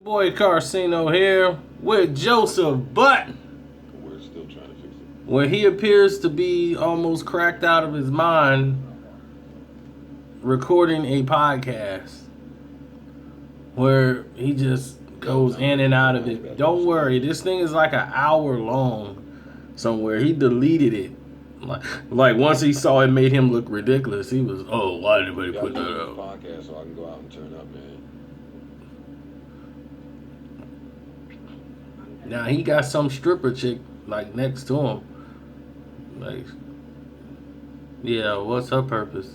Boy Carcino here with Joseph Budden, We're still trying to fix it. where he appears to be almost cracked out of his mind recording a podcast where he just goes in and out of it. Don't worry, this thing is like an hour long somewhere. He deleted it. Like once he saw it made him look ridiculous, he was, oh, why did anybody put that up? Podcast so I can go out and turn up, man. Now he got some stripper chick like next to him. Like, yeah, what's her purpose?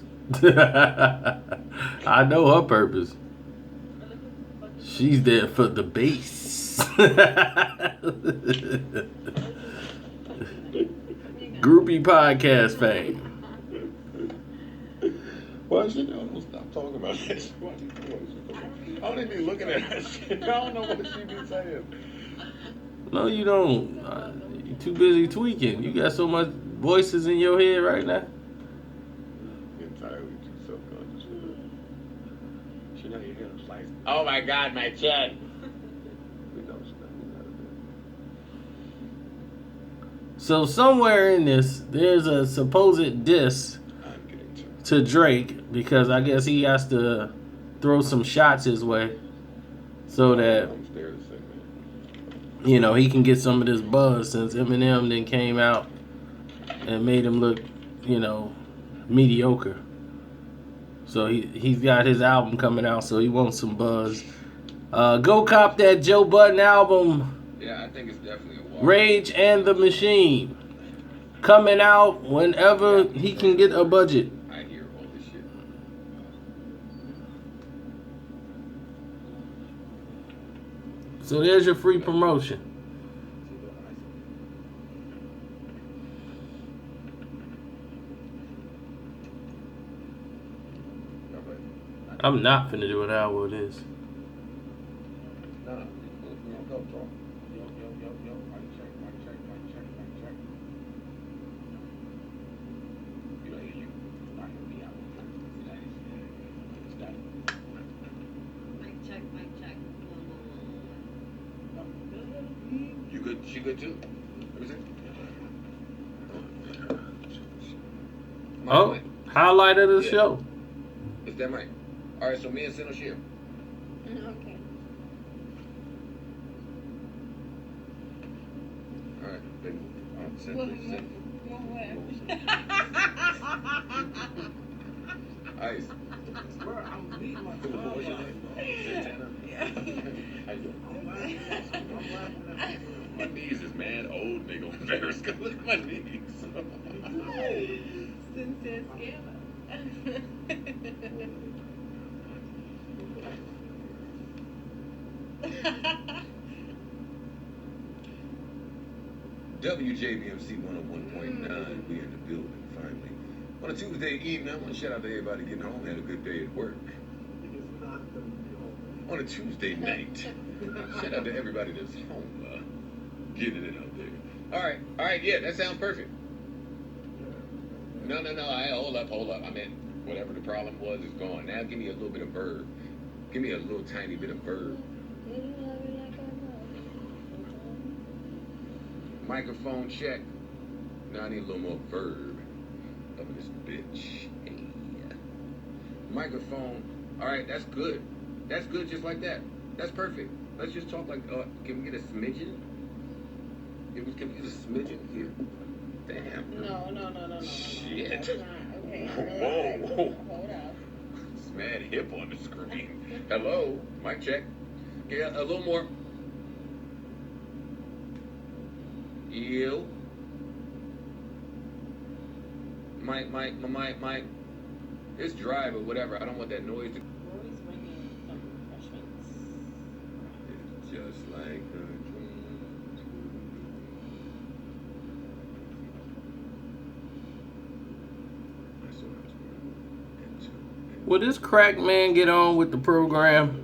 I know her purpose. She's there for the bass. Groupie podcast fame. Why should I don't stop talking about that shit? I don't even be looking at that shit. I don't know what she be saying. No, you don't. You're too busy tweaking. You got so much voices in your head right now. Entirely too self-conscious for that. She know you hear them slice. Oh my God, my chin. We know she's not So somewhere in this, there's a supposed diss I'm getting to Drake because I guess he has to throw some shots his way so that, I'm scared to say, man. you know, he can get some of this buzz since Eminem then came out and made him look, you know, mediocre. So he's got his album coming out, so he wants some buzz. Go cop that Joe Budden album, Yeah, I think it's definitely a walk. Rage and the Machine, coming out whenever he can get a budget. I hear all this shit. So there's your free promotion. I'm not finna do an hour of this. No, no. Go, bro. Yo, mic check. You don't hear you. I hear me out. It's that. Mic check. You good? She good too? Let me see. Oh, highlight of the Yeah. show. It's that mic. All right, so me and Sin will share. Okay. All right, baby. All right, Sin, please, Sin. Ice. Bro, I'm leaving my What's your name? Santana? How you doing? I'm laughing at My knees is mad old, nigga. Embarrassed. Look at my knees. Sincere scammer. WJBMC 101.9. We in the building finally. On a Tuesday evening, I want to shout out to everybody getting home. Had a good day at work. On a Tuesday night, shout out to everybody that's home. Getting it out there. All right, yeah, that sounds perfect. No, hold up. I meant whatever the problem was is gone. Now give me a little bit of verb. Give me a little tiny bit of verb. Microphone check. Now I need a little more verb up in this bitch. Hey. Microphone. All right, that's good. That's good just like that. That's perfect. Let's just talk like, can we get a smidgen? Can we get a smidgen here? Damn. No. Shit. That's not. Okay. Whoa. Hold up. It's mad hip on the screen. Hello. Mic check. Yeah, a little more. Ew. Mic. It's dry, but whatever. I don't want that noise to. Rory's bringing some refreshments. It's just like a dream. That's what I was going into. Will this crack man get on with the program?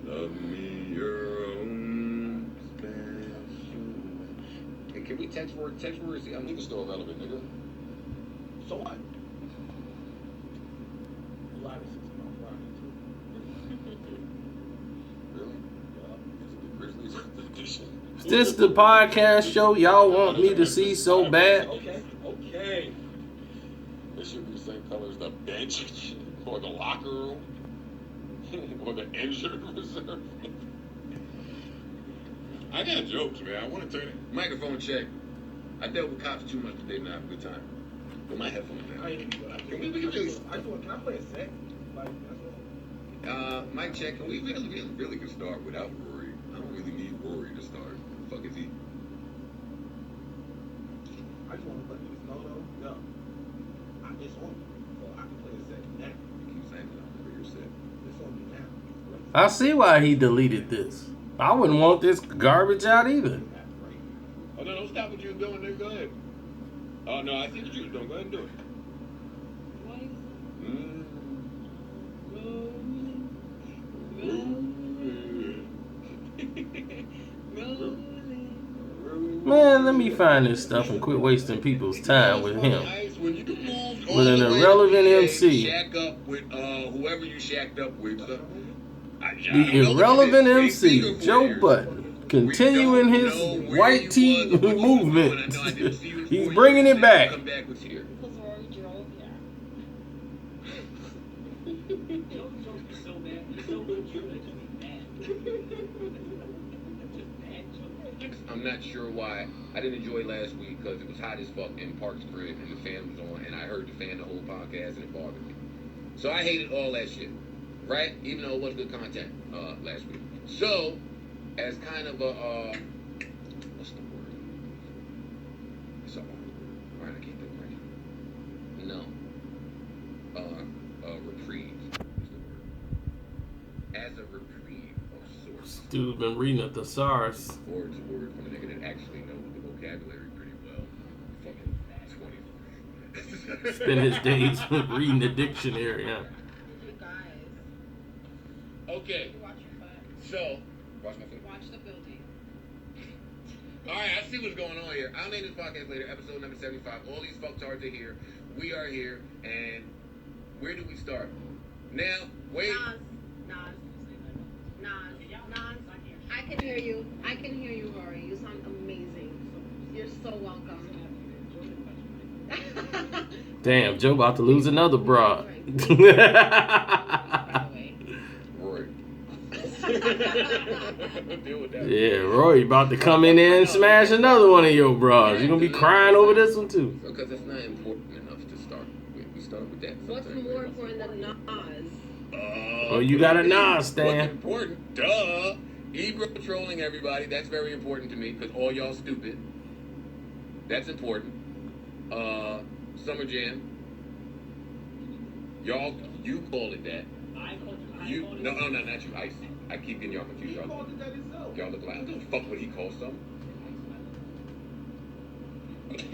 Love me your own special. Hey, can we text word? I'm nigga still relevant, nigga. this the podcast show y'all want me to see so bad? Okay. It should be the same color as the bench or the locker room or the injured reserve. I got jokes, man. I want to turn it. Microphone check. I dealt with cops too much today to have a good time. With my headphones down. Can I play a set? Like, that's all. Mic check. We really can start without Rory. I don't really need Rory to start. The fuck is he? I just want to let niggas know though. It's on me, so I can play a set now. You keep saying that I'll never your set. It's on me now. I see why he deleted this. I wouldn't want this garbage out either. Oh, no, don't stop what you were doing there. Go ahead. Oh, no, I see what you were doing. Go ahead and do it. Man, let me find this stuff and quit wasting people's time with him. With an irrelevant MC. Shack up with whoever you shacked up with. The irrelevant MC, Joe Budden, continuing his white tee movement. He's bringing it back. Because Rory drove, yeah. So bad. So good. You're just mad. I'm not sure why. I didn't enjoy last week because it was hot as fuck in Park's crib and the fan was on and I heard the fan the whole podcast and it bothered me. So I hated all that shit. Right? Even though it was good content last week. So, as kind of a, what's the word? It's a alright, I can't think right. No. Reprieve is the word. As a reprieve of sorts. Dude been reading a thesaurus. Word to word from a nigga that actually knows the vocabulary pretty well. Fucking 20. Spend his days reading the dictionary, huh? You guys, Okay, you watch your butt. so, watch my foot. Watch the building. Alright, I see what's going on here. I'll name this podcast later, episode number 75. All these fucktards are here. We are here, and where do we start? Now, wait. Nas. I can hear you. I can hear you, Rory. You sound amazing. You're so welcome. Damn, Joe about to lose another broad. By the way. Roy. Deal with that. Yeah, Roy about to come in there and smash another one of your bras. You're gonna be crying over this one too. Because it's not important enough to start with. We start with that. What's Sometimes more we- important than Nas? Oh, you got a Nas, What's Stan. important? Duh. Ebro trolling everybody. That's very important to me because all y'all stupid. That's important. Summer Jam. Y'all, you call it that. You no, not you. I keep getting y'all confused. He Y'all, called it that himself. y'all look like I don't fuck what he calls something.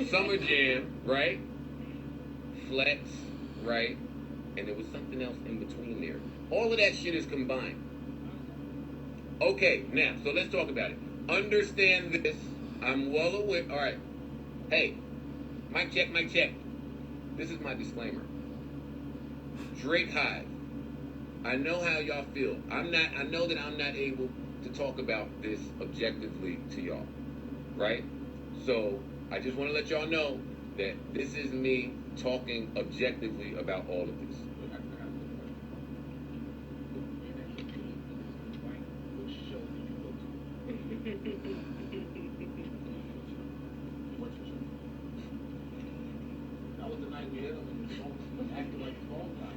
Summer Jam, right? Flex, right? And there was something else in between there. All of that shit is combined. Okay, now, so let's talk about it. Understand this. I'm well aware. All right. Hey, mic check, mic check. This is my disclaimer. Drake Hive. I know how y'all feel. I know that I'm not able to talk about this objectively to y'all. Right? So, I just want to let y'all know that this is me talking objectively about all of this. That was the night we hit him and the phone acted like the phone guy.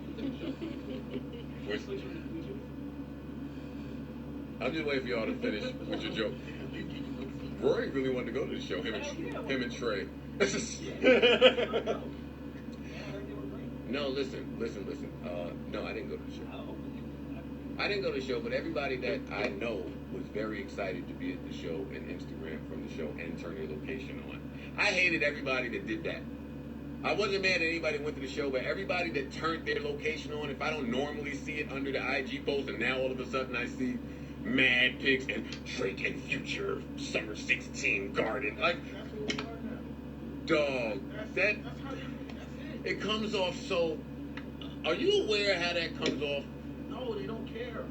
I'm just waiting for y'all to finish with your joke. Rory really wanted to go to the show, him and Trey. No, listen. No, I didn't go to the show. I didn't go to the show, but everybody that I know was very excited to be at the show and Instagram from the show and turn their location on. I hated everybody that did that. I wasn't mad at anybody that went to the show, but everybody that turned their location on, if I don't normally see it under the IG post, and now all of a sudden I see mad pics and Drake and Future Summer 16 Garden. Like, dog, that it comes off so. Are you aware how that comes off? No, they don't care.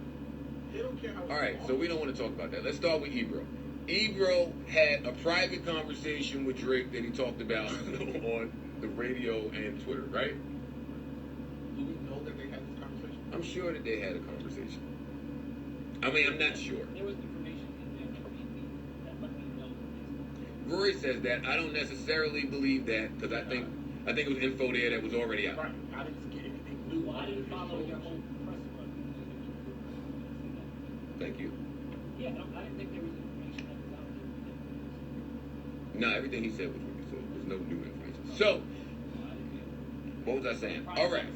They don't care how. All right, so we don't want to talk about that. Let's start with Ebro. Ebro had a private conversation with Drake that he talked about on the radio and Twitter, right? Do we know that they had this conversation? I'm sure that they had a conversation. I mean, I'm not sure. There was information in there that let me know. Rory says that. I don't necessarily believe that because I think it was info there that was already out. Right. I didn't get anything new. Well, I didn't follow your whole press run. Thank you. Yeah, no, I didn't think there was information that was out there. No, everything he said was what he said. There's no new information. So, what was I saying? All right.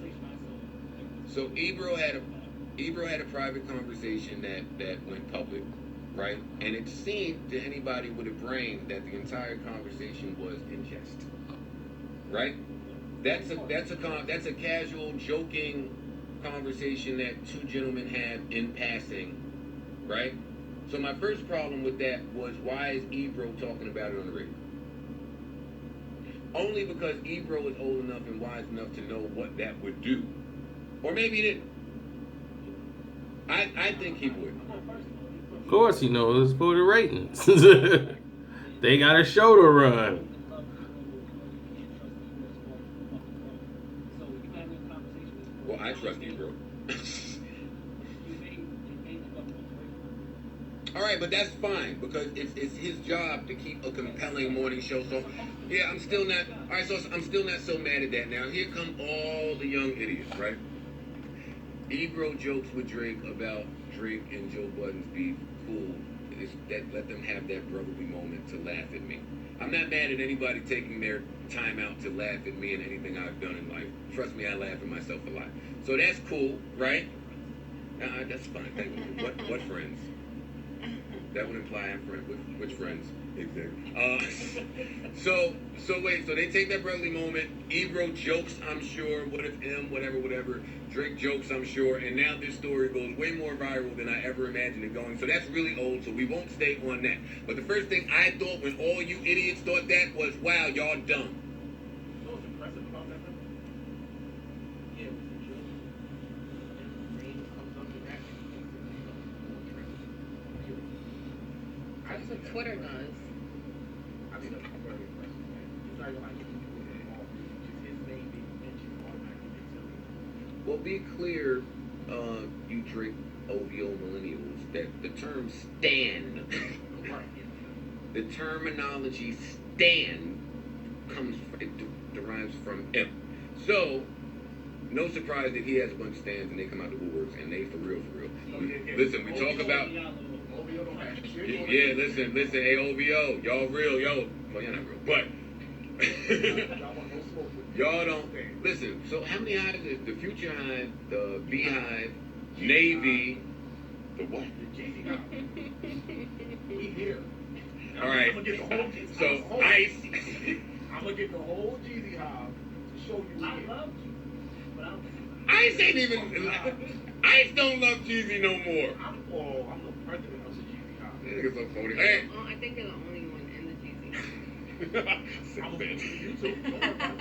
So Ebro had a private conversation that went public, right? And it seemed to anybody with a brain that the entire conversation was in jest, right? That's a casual, joking conversation that two gentlemen had in passing, right? So my first problem with that was, why is Ebro talking about it on the radio? Only because Ebro is old enough and wise enough to know what that would do. Or maybe he didn't. I think he would. Of course he knows, for the ratings. They got a show to run. Well, I trust Ebro. All right, but that's fine because it's his job to keep a compelling morning show. So, yeah, I'm still not. All right, so I'm still not so mad at that. Now, here come all the young idiots, right? Ebro jokes with Drake about Drake and Joe Budden's beef. Cool. Let them have that brotherly moment to laugh at me. I'm not mad at anybody taking their time out to laugh at me and anything I've done in life. Trust me, I laugh at myself a lot. So that's cool, right? That's fine. Thank you. What friends? That would imply I'm friends. Which friends? Exactly. So wait. So they take that brotherly moment. Ebro jokes, I'm sure. What if M? Whatever. Drake jokes, I'm sure. And now this story goes way more viral than I ever imagined it going. So that's really old. So we won't stay on that. But the first thing I thought when all you idiots thought that was, wow, y'all dumb. You know what's impressive about that? Yeah, with the joke. And Rain comes up to that and he thinks it's more trend. That's what Twitter does. I mean, that's very impressive, man. It's not even like he can do it at all. Just his name being mentioned automatically makes it. Well, be clear, you Drake OVO millennials, that the term stan, the terminology stan derives from M. So, no surprise that he has a bunch of stands and they come out the woodworks and they for real. Listen, we talk about. OVO don't have shit. Yeah, listen, hey OVO, y'all real, yo. Well, you're not real, but y'all don't listen. So how many hives is the Future Hive, the Beehive, Navy, the what? The Jeezy Hive. We here. All right. I'm gonna get the whole So Ice. I'm gonna get the whole Jeezy Hive to show you. I love you, but I don't think Ice ain't even. Ice don't love Jeezy no more. I'm the president of the Jeezy Hive. Niggas so phony. Hey. I think you're the only one in the GZ. Sick I'm bitch. you too. Don't worry about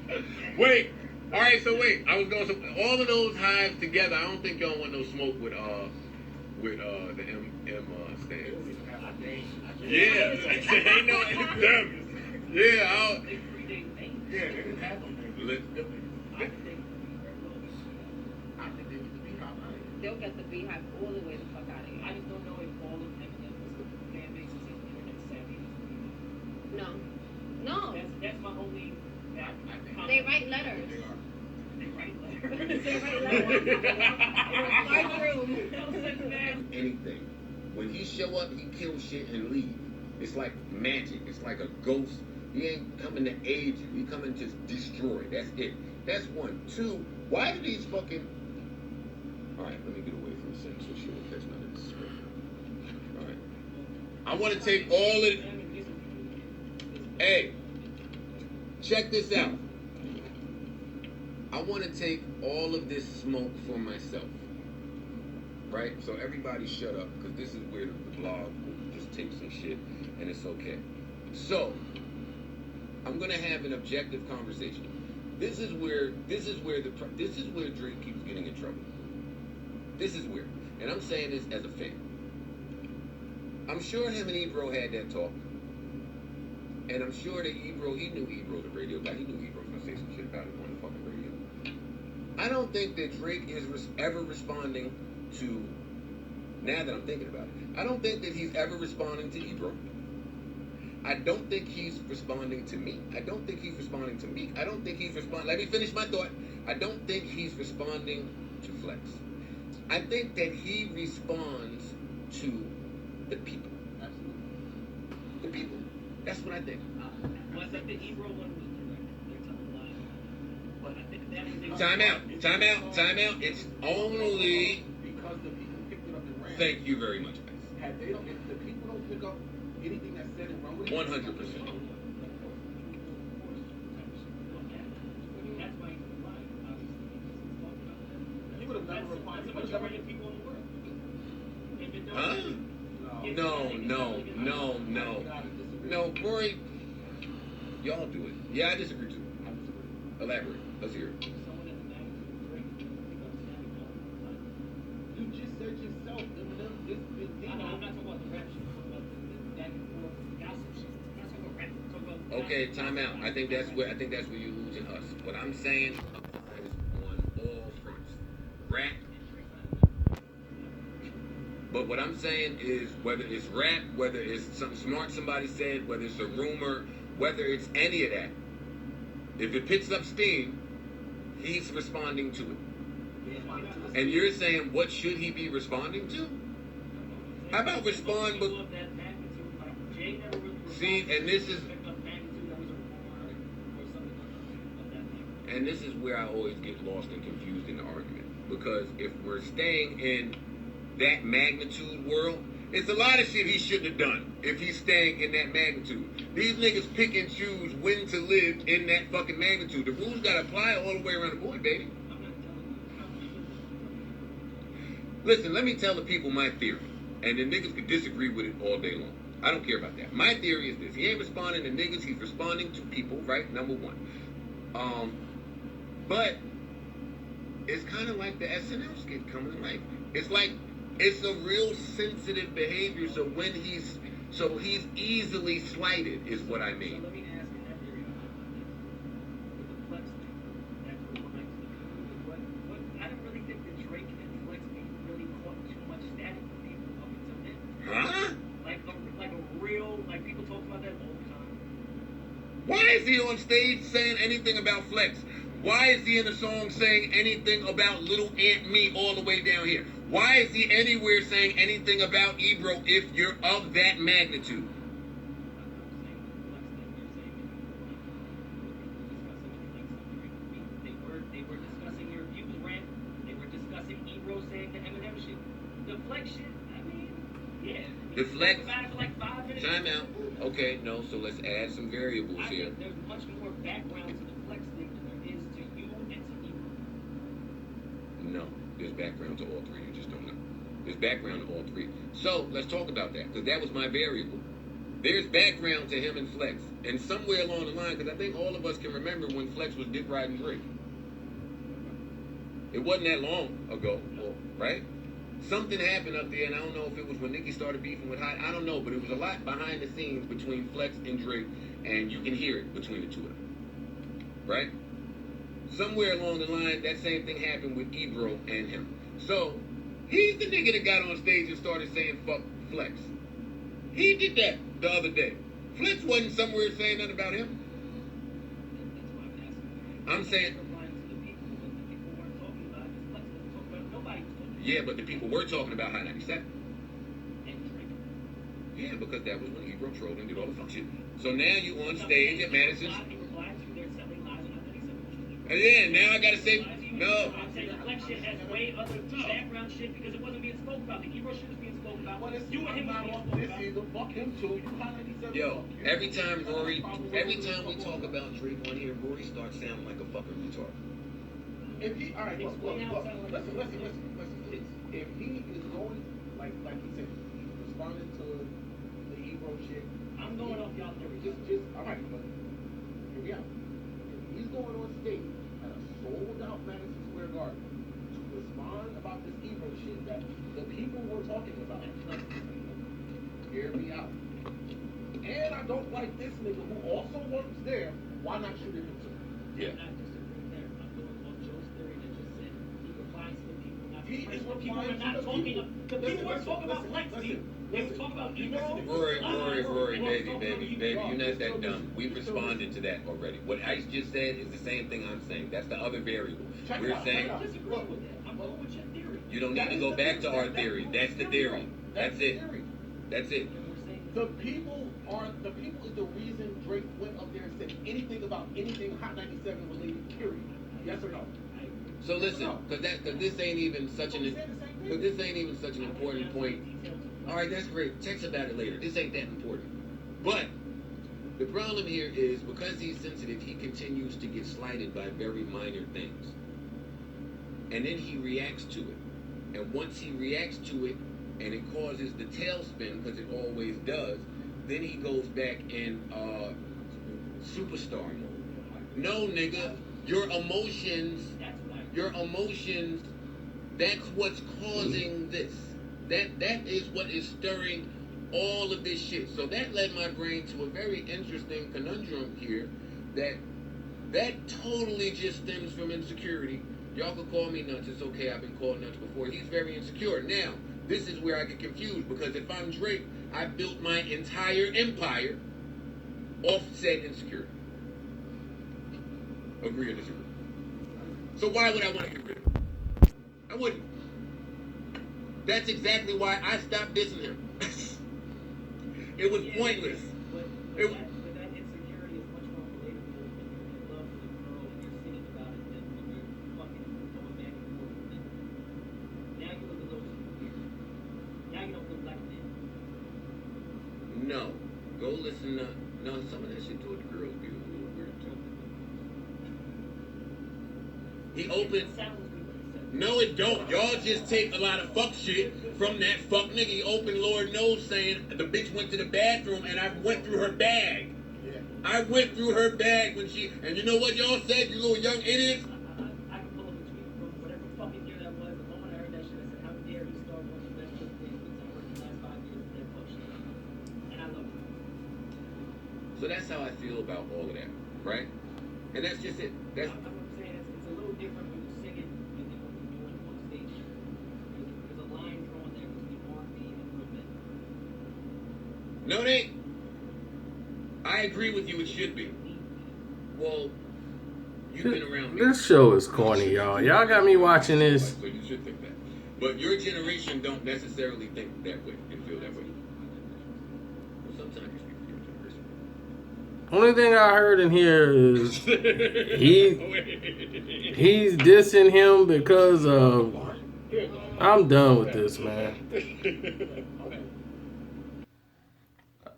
it. Wait. All right. So wait. I was going. So all of those hives together. I don't think y'all want no smoke with the M stands. Yeah. Ain't no them. Yeah. they predate me. Yeah, they didn't have them. Let- I think they're I think they need to be hot. They'll get the beehive all the way the fuck out of I here. just don't know if all of Eminem's fan base is internet savvy. No. No. That's my only. They write letters. They are. They write They letters. write letters. In a large room. Anything. When he show up, he kill shit and leave. It's like magic. It's like a ghost. He ain't coming to aid you. He coming to destroy. That's it. That's one. Two, why do these fucking... All right, let me get away from the sentence so she won't catch none of this script. All right. I want to take all of... Hey, check this out. I want to take all of this smoke for myself. Right? So everybody shut up, because this is where the blog will just take some shit, and it's okay. So, I'm gonna have an objective conversation. This is where Drake keeps getting in trouble. This is where. and I'm saying this as a fan. I'm sure him and Ebro had that talk. And I'm sure that Ebro, he knew Ebro, the radio guy. He knew Ebro was going to say some shit about him on the fucking radio. I don't think that Drake is ever responding to, now that I'm thinking about it, I don't think that he's ever responding to Ebro. I don't think he's responding to me. I don't think he's responding to Meek. I don't think he's responding. Let me finish my thought. I don't think he's responding to Flex. I think that he responds to the people. Absolutely. The people. That's what I think. Well, I think the Ebro one was direct. They're telling lies. But I think that was Time out. Time out. Time out. It's only. Because the people picked it up and ran. Thank you very much, guys. If the people don't pick up anything that's said and run with it. 100%. That's why he's lying. He would have never replied. That's the majority of people in the world. If it don't, Huh? No, Rory. Y'all do it. Yeah, I disagree too. Elaborate. Let's hear it. someone in the magnitude of Drake pick up Sammy Davis. You just said yourself, Eminem, this big I know, I'm not talking about the rap shit. I'm talking about the back and forth gossip shit. I'm not talking about rap. I'm talking about Okay, gossip. time out. I think that's where you're losing us. What I'm saying is on all fronts. Rap. But what I'm saying is whether it's rap, whether it's something smart somebody said, whether it's a rumor, whether it's any of that, if it picks up steam, he's responding to it. And you're saying what should he be responding to? How about respond but see, and this is where I always get lost and confused in the argument. Because if we're staying in that magnitude world, it's a lot of shit he shouldn't have done if he's staying in that magnitude. These niggas pick and choose when to live in that fucking magnitude. The rules gotta apply all the way around the board, baby. Listen, let me tell the people my theory, and the niggas could disagree with it all day long. I don't care about that. My theory is this: he ain't responding to niggas, he's responding to people, right? Number one. But it's kind of like the SNL skit coming to life. It's like it's a real sensitive behavior. So when he's easily slighted, is what I mean. So let me ask you that theory. With the Flex thing, that reminds me. What I don't really think that Drake and Flex thing really caught too much static from people up until then. Huh? Like a real, like people talk about that all the time. Why is he on stage saying anything about Flex? Why is he in a song saying anything about Little Aunt Me all the way down here? Why is he anywhere saying anything about Ebro if you're of that magnitude? They were discussing your views rant. They were discussing Ebro saying the Eminem shit. The Flex shit, I mean, yeah. The Flex. About it for like 5 minutes. Time out. Okay, no, so let's add some variables I here. think there's much more background to the Flex thing than there is to you and to Ebro. No, there's background to all three. You just don't know. There's background to all three. So let's talk about that, because that was my variable. There's background to him and Flex. And somewhere along the line, because I think all of us can remember when Flex was dick riding Drake. It wasn't that long ago, right? Something happened up there, and I don't know if it was when Nicki started beefing with Hot. I don't know, but it was a lot behind the scenes between Flex and Drake, and you can hear it between the two of them, right? Somewhere along the line, that same thing happened with Ebro and him. So, he's the nigga that got on stage and started saying fuck Flex. He did that the other day. Flex wasn't somewhere saying nothing about him. That's why I'm asking. I'm saying, Replying to the people, but the people weren't talking about it. Flex wasn't talking about it. Nobody was talking about it. yeah, but the people were talking about High 97. And Drake. Yeah, because that was when Ebro trolled and did all the fuck shit. So now you on stage at Madison's. They replied to their selling lies and I said, Yeah, now I gotta say, no. I'm saying the Flex shit has way other background shit because it wasn't being spoken about. The Ebro shit was being spoken about. Well, it's You and him was not being on spoken this about. either. Fuck him too. You highlight these other Yo, fuck you. every time we talk about Drake on here, Rory starts sounding like a fucking retard. If he, all right, look, Explain how it sounds like listen. If he is going, like he said, he's responding to the Ebro shit. I'm going off y'all theory. Just, all right, but here we are. If he's going on stage at a sold-out Madison Square Garden to respond about about this Ebro shit that the people were talking about. Hear me out. And I don't like this nigga who also works there. Why not shoot him too? Yeah. I'm not disagreeing there. I'm going on Joe's theory that just said he replies to the people, not He is the people replying are not to the talking. people. The people weren't talking about Flex, Steve. They were talking about Ebro. Rory, baby, you're not that dumb. We've responded to that already. What Ice just said is the same thing I'm saying. That's the other variable. We're saying I disagree with that. I'm going with your theory. you don't need to go back to our theory. That's the theory. That's it. That's it. And we're saying The people is the reason Drake went up there and said anything about anything Hot 97 related, period. Yes or no? So listen, because this ain't even such an important point. All right, that's great. Text about it later. This ain't that important. But the problem here is because he's sensitive, he continues to get slighted by very minor things. And then he reacts to it. And once he reacts to it and it causes the tailspin, because it always does, then he goes back in superstar mode. No, nigga, your emotions, that's what's causing this. That is what is stirring all of this shit. So that led my brain to a very interesting conundrum here that totally just stems from insecurity. Y'all can call me nuts. It's okay. I've been called nuts before. He's very insecure. Now, this is where I get confused because if I'm Drake, I built my entire empire off said insecurity. Agree or disagree? So why would I want to get rid of him? I wouldn't. That's exactly why I stopped dissing him. It was pointless. But that insecurity is much more relatable when you're in love with a girl and you're singing about it than when you're fucking going back and forth with it. Now you look a little weird. Now you don't look like a man. No. Go listen to... No, some of that shit toward the girls be a little weird too. He opened... It sounds good what he said. No, it don't. Y'all just take a lot of fuck shit from that fuck nigga. He opened Lord knows saying the bitch went to the bathroom and I went through her bag. Yeah. I went through her bag when she... And you know what y'all said, you little young idiots? I can pull up a tweet from whatever fucking year that was. The moment I heard that shit, I said, how dare you start one of the best things since I worked the last 5 years with that fuck shit. And I love it. So that's how I feel about all of that, right? And that's just it. That's... I'm saying it's a little different when you sing it and then when you do it on stage. There's a line drawn there between R&B and real men. No, it ain't. I agree with you, it should be. Well, you've been around me. This show is corny, y'all. Y'all got me watching this. So you should think that. But your generation don't necessarily think that way and feel that way. Well, sometimes you speak for your generation. Only thing I heard in here is he's dissing him because of... I'm done with this, man.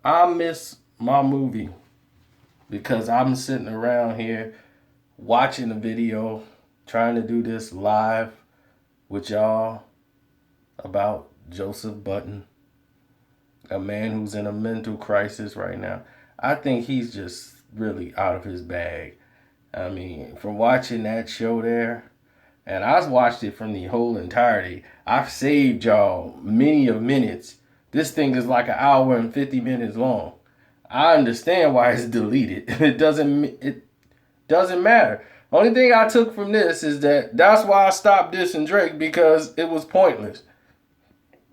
I miss my movie because I'm sitting around here watching a video, trying to do this live with y'all about Joseph Budden, a man who's in a mental crisis right now. I think he's just really out of his bag. I mean, from watching that show there, and I've watched it from the whole entirety. I've saved y'all many of minutes. This thing is like an hour and 50 minutes long. I understand why it's deleted. It doesn't matter. Only thing I took from this is that's why I stopped dissing Drake, because it was pointless.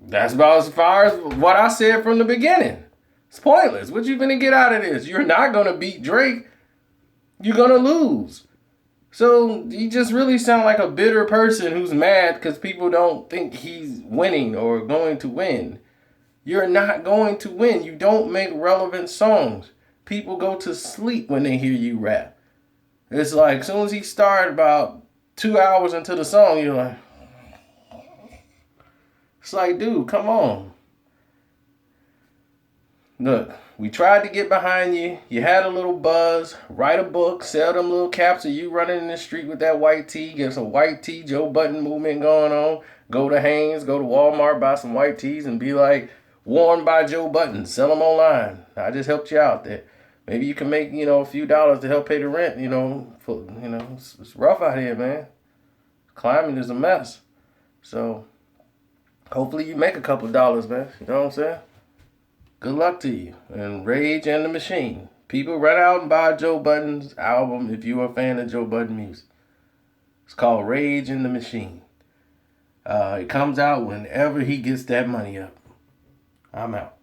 That's about as far as what I said from the beginning. It's pointless. What you gonna get out of this? You're not gonna beat Drake. You're gonna lose. So you just really sound like a bitter person who's mad because people don't think he's winning or going to win. You're not going to win. You don't make relevant songs. People go to sleep when they hear you rap. It's like as soon as he started about 2 hours into the song, you're like, it's like, dude, come on. Look, we tried to get behind you. You had a little buzz. Write a book. Sell them little caps of you running in the street with that white tee. Get some white tee Joe Budden movement going on. Go to Hanes. Go to Walmart. Buy some white tees and be like, worn by Joe Budden. Sell them online. I just helped you out there. Maybe you can make, a few dollars to help pay the rent, it's rough out here, man. Climate is a mess. So hopefully you make a couple dollars, man. You know what I'm saying? Good luck to you. And Rage and the Machine. People, run out and buy Joe Budden's album if you're a fan of Joe Budden music. It's called Rage and the Machine. It comes out whenever he gets that money up. I'm out.